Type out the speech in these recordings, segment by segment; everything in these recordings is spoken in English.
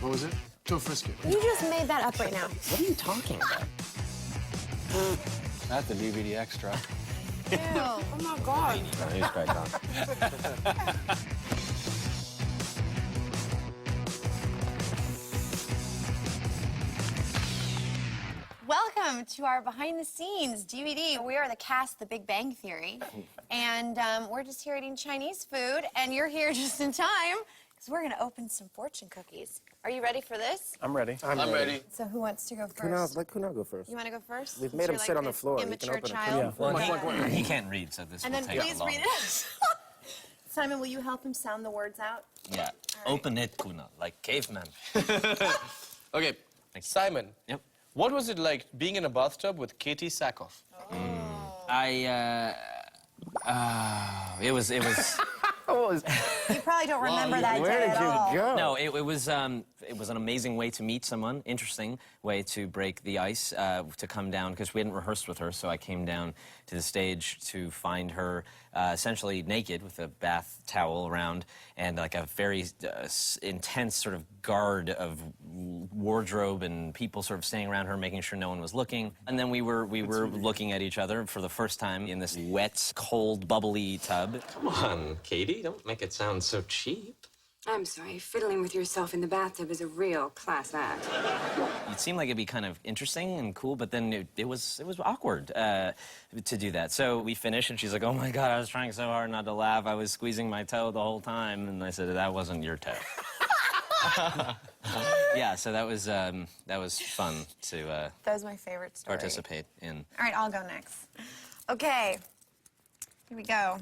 What was it? Too frisky. You just made that up right now. What are you talking about? That's the DVD extra. Ew. Oh my God. No, he's great, Don. Welcome to our behind the scenes DVD. We are the cast, The Big Bang Theory, and we're just here eating Chinese food, and you're here just in time because we're gonna open some fortune cookies. Are you ready for this? I'm ready. I'm ready. So who wants to go first? Let Kunal go first. You want to go first? We've Since made him you're sit on the this floor. He can Immature open it. child. Yeah. He can't read, so this And will then take please a long read it. Simon, will you help him sound the words out? Yeah. right. Open it, Kuna, like caveman. Okay, Simon. Yep. What was it like being in a bathtub with Katie Sackhoff? It was. You probably don't remember that Where day did at all. you go? No, it was an amazing way to meet someone, interesting way to break the ice, to come down, because we hadn't rehearsed with her, so I came down to the stage to find her essentially naked with a bath towel around and like a very intense sort of guard of wardrobe and people sort of standing around her, making sure no one was looking. And then we were looking at each other for the first time in this wet, cold, bubbly tub. Come on, Katie, don't make it sound so cheap. I'm sorry, fiddling with yourself in the bathtub is a real class act. It seemed like it'd be kind of interesting and cool, but then it was awkward to do that. So we finished, and she's like, "Oh my God, I was trying so hard not to laugh. I was squeezing my toe the whole time." And I said, "That wasn't your toe." Yeah, so that was fun to That was my favorite story. participate in. All right, I'll go next. Okay, here we go.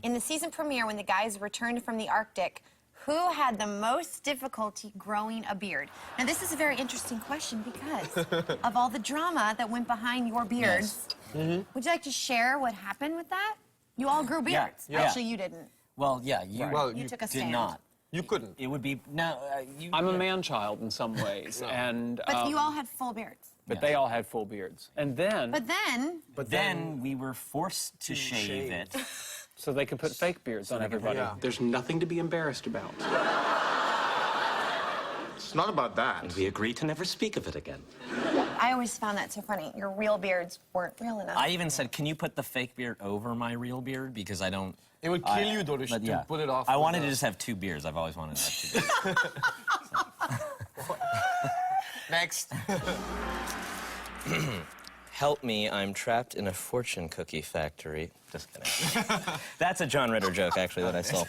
In the season premiere, when the guys returned from the Arctic, who had the most difficulty growing a beard? Now, this is a very interesting question because of all the drama that went behind your beards. Would you like to share what happened with that? You all grew beards. Yeah. Actually, you didn't. Well, yeah, you, You took a did stand. not. You couldn't. It would be no. You, I'm a man-child in some ways, and But you all had full beards. but they all had full beards. And then, But then, But then we were forced to shave it. so they could put fake beards on everybody. Yeah. There's nothing to be embarrassed about. It's not about that. And we agree to never speak of it again. I always found that so funny. Your real beards weren't real enough. I even said, "Can you put the fake beard over my real beard because I don't." It would kill you, though, But to pull it off. I with wanted the- to just have two beards. I've always wanted to have two beards. Next. Help me, I'm trapped in a fortune cookie factory. Just kidding. That's a John Ritter joke, actually, that I stole.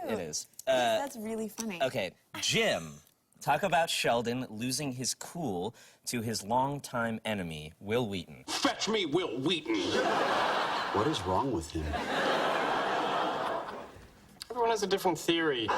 It is. That's really funny. Okay, Jim. Talk about Sheldon losing his cool to his longtime enemy, Will Wheaton. Fetch me Will Wheaton. What is wrong with him? Everyone has a different theory.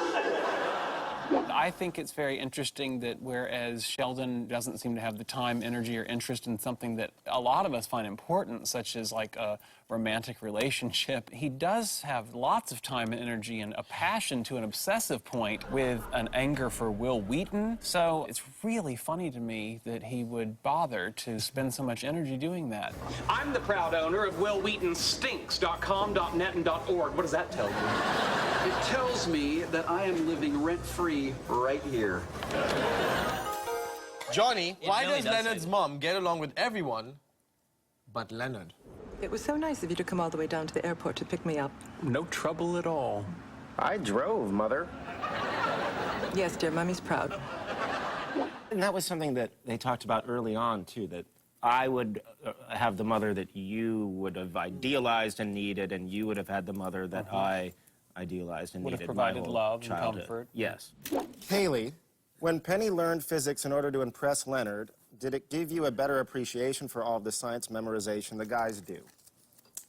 I think it's very interesting that whereas Sheldon doesn't seem to have the time, energy, or interest in something that a lot of us find important, such as like a romantic relationship, he does have lots of time and energy and a passion to an obsessive point with an anger for Will Wheaton. So it's really funny to me that he would bother to spend so much energy doing that. I'm the proud owner of WillWheatonStinks.com.net and .org. What does that tell you? It tells me that I am living rent-free right here. Johnny, why really does does Leonard's say- mom get along with everyone but Leonard? It was so nice of you to come all the way down to the airport to pick me up. No trouble at all. I drove, Mother. Yes, dear, Mummy's proud. And that was something that they talked about early on, too, that I would have the mother that you would have idealized and needed, and you would have had the mother that I idealized and Would have needed. provided my whole love and childhood. comfort. Yes. Haley, when Penny learned physics in order to impress Leonard, did it give you a better appreciation for all of the science memorization the guys do?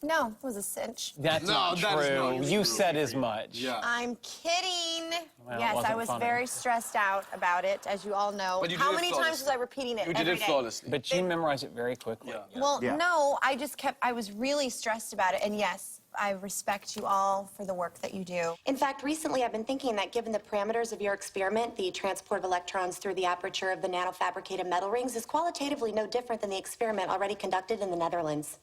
No, it was a cinch. That's not that is true. not You true. said as much. Yeah. I'm kidding. Well, it Yes, I wasn't was funny. very stressed out about it, as you all know. But you How did it many times flawlessly. was I repeating it You did every it day? flawlessly. But you memorized it very quickly. Well, Yeah. no, I was really stressed about it. And yes, I respect you all for the work that you do. In fact, recently I've been thinking that given the parameters of your experiment, the transport of electrons through the aperture of the nanofabricated metal rings is qualitatively no different than the experiment already conducted in the Netherlands.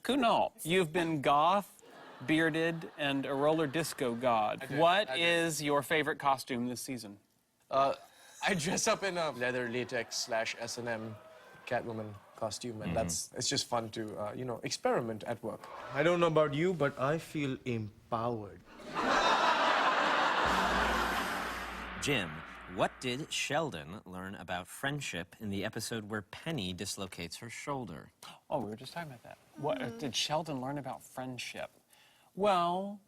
Kunal, you've been goth bearded, and a roller disco god. What is your favorite costume this season? I dress up in a leather latex / S&M Catwoman costume, and it's just fun to, you know, experiment at work. I don't know about you, but I feel empowered. Jim, what did Sheldon learn about friendship in the episode where Penny dislocates her shoulder? Oh, we were just talking about that. What did Sheldon learn about friendship? Well,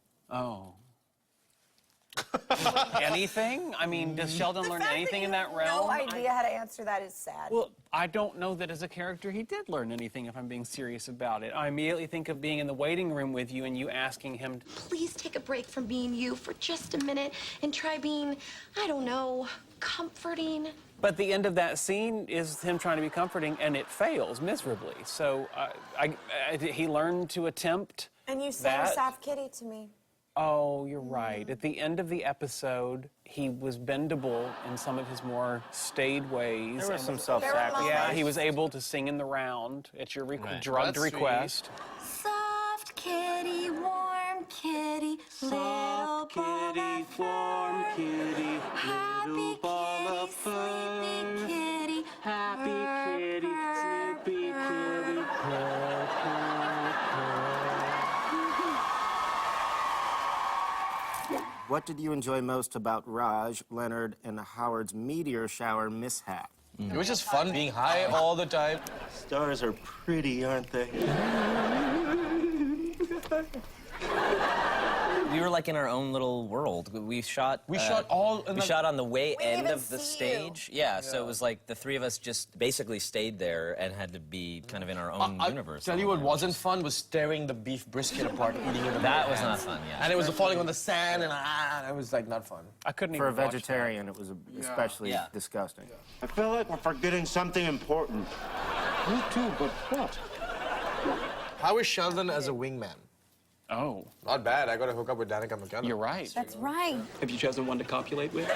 anything? I mean, does Sheldon learn anything in that realm? No idea how to answer that is sad. Well, I don't know that as a character he did learn anything, if I'm being serious about it. I immediately think of being in the waiting room with you and you asking him, Please take a break from being you for just a minute and try being, I don't know, comforting. but the end of that scene is him trying to be comforting and it fails miserably. So he learned to attempt And you sang that. Soft Kitty to me. Oh, you're right. At the end of the episode, he was bendable in some of his more staid ways. There was some There self-sacrifice. were Yeah, he was able to sing in the round at your drugged That's request. Soft kitty, warm kitty, little ball of fur. kitty, Happy kitty, sleepy kitty, happy kitty, sleepy kitty, What did you enjoy most about Raj, Leonard, and Howard's meteor shower mishap? It was just fun being high all the time. Stars are pretty, aren't they? We were like in our own little world. We shot. We shot all in We the- shot on the way end even of the see you. stage. Yeah, so it was like the three of us just basically stayed there and had to be kind of in our own universe. Tell you all what there, wasn't fun was tearing the beef brisket apart, eating it. That was not fun, yeah. And it was falling on the sand, and it was like not fun. I couldn't For a even watch vegetarian, it was especially Yeah. disgusting. I feel like we're forgetting something important. Me too, but what? How is Sheldon as a wingman? that. Oh, Not bad. I got to hook up with Danica McKenna. you're right. That's right. Have you chosen one to copulate with?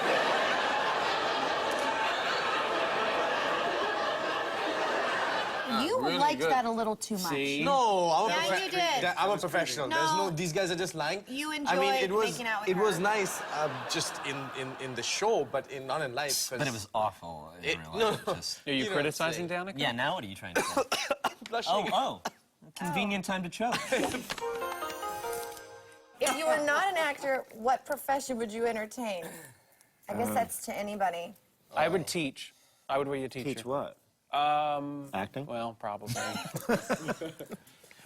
You really liked good. that a little too much. See? No, Yeah, you did. I'm a professional. No. There's no. These guys are just lying. You I mean, enjoyed it was making out with it was her. nice, just in the show, but not in life. 'cause But it was awful in real life. no. It just- Are you You know criticizing what I'm Danica? Yeah, now what are you trying to say? blushing. Convenient time to choke. If you were not an actor, what profession would you entertain? I guess that's to anybody. I would teach. I would be a teacher. Teach what? Acting? Well, probably.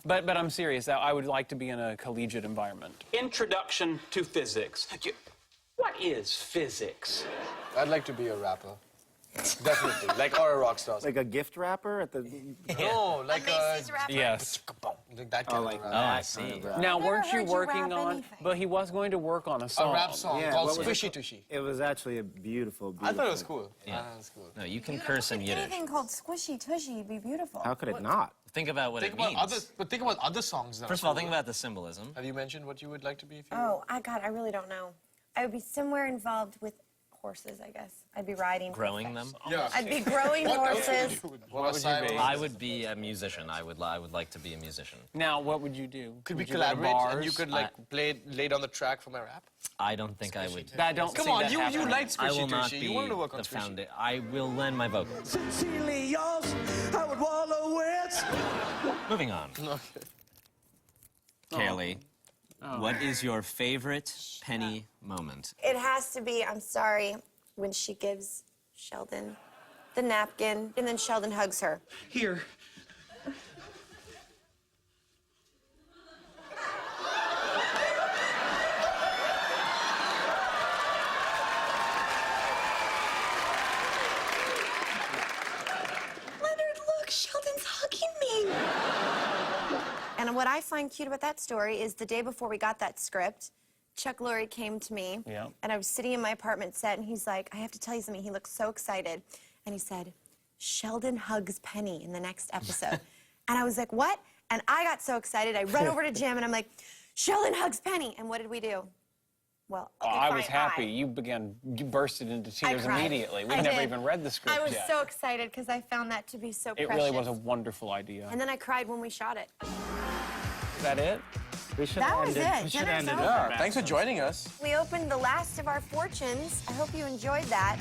but I'm serious. I would like to be in a collegiate environment. Introduction to physics. What is physics? I'd like to be a rapper. Definitely, like or a rock star. Like a gift wrapper at the... No, like Macy's rapper? Yes. like that kind like of Oh, rap. I see. Now, never weren't you heard you working rap on? anything. But he was going to work on a song. A rap song Yeah, called what was it Squishy called? Tushy. It was actually a beautiful, beautiful... I thought it was cool. Yeah. It was cool. No, you can curse in Yiddish. Anything called squishy tushy would be beautiful. How could it not? Think about what Think it about means. think about other songs. That First of are all, cool. think about the symbolism. Have you mentioned what you would like to be if you? Oh, I really don't know. I would be somewhere involved with horses, I guess. I'd be riding. Growing them. Yeah. I'd be growing horses. What would you be? I would be a musician. I would like to be a musician. Now, what would you do? Could Would we you go to collaborate and bars? you could like lay down the track for my rap? I don't think I would. I don't Come see on, that you happening. like I Squishy will not Tushy. be You wanted to work on the Squishy. founder. I will lend my vocals. Sincerely yours, Howard Wallowitz. Moving on. Kaylee, what is your favorite Penny moment? It has to be, I'm sorry, when she gives Sheldon the napkin and then Sheldon hugs her. Here. Leonard, look, Sheldon's hugging me. And what I find cute about that story is the day before we got that script, Chuck Lorre came to me, Yeah. and I was sitting in my apartment set, and he's like, I have to tell you something. He looked so excited. And he said, Sheldon hugs Penny in the next episode. And I was like, what? And I got so excited. I run over to Jim, and I'm like, Sheldon hugs Penny. And what did we do? Well, okay, I was fine, happy. You bursted into tears cried. immediately. We I never did. even read the script I was yet. so excited because I found that to be so It precious. really was a wonderful idea. And then I cried when we shot it. Is that it? We should That have was ended. it. We should have Dinner's ended over. it. Yeah, thanks for joining us. We opened the last of our fortunes. I hope you enjoyed that.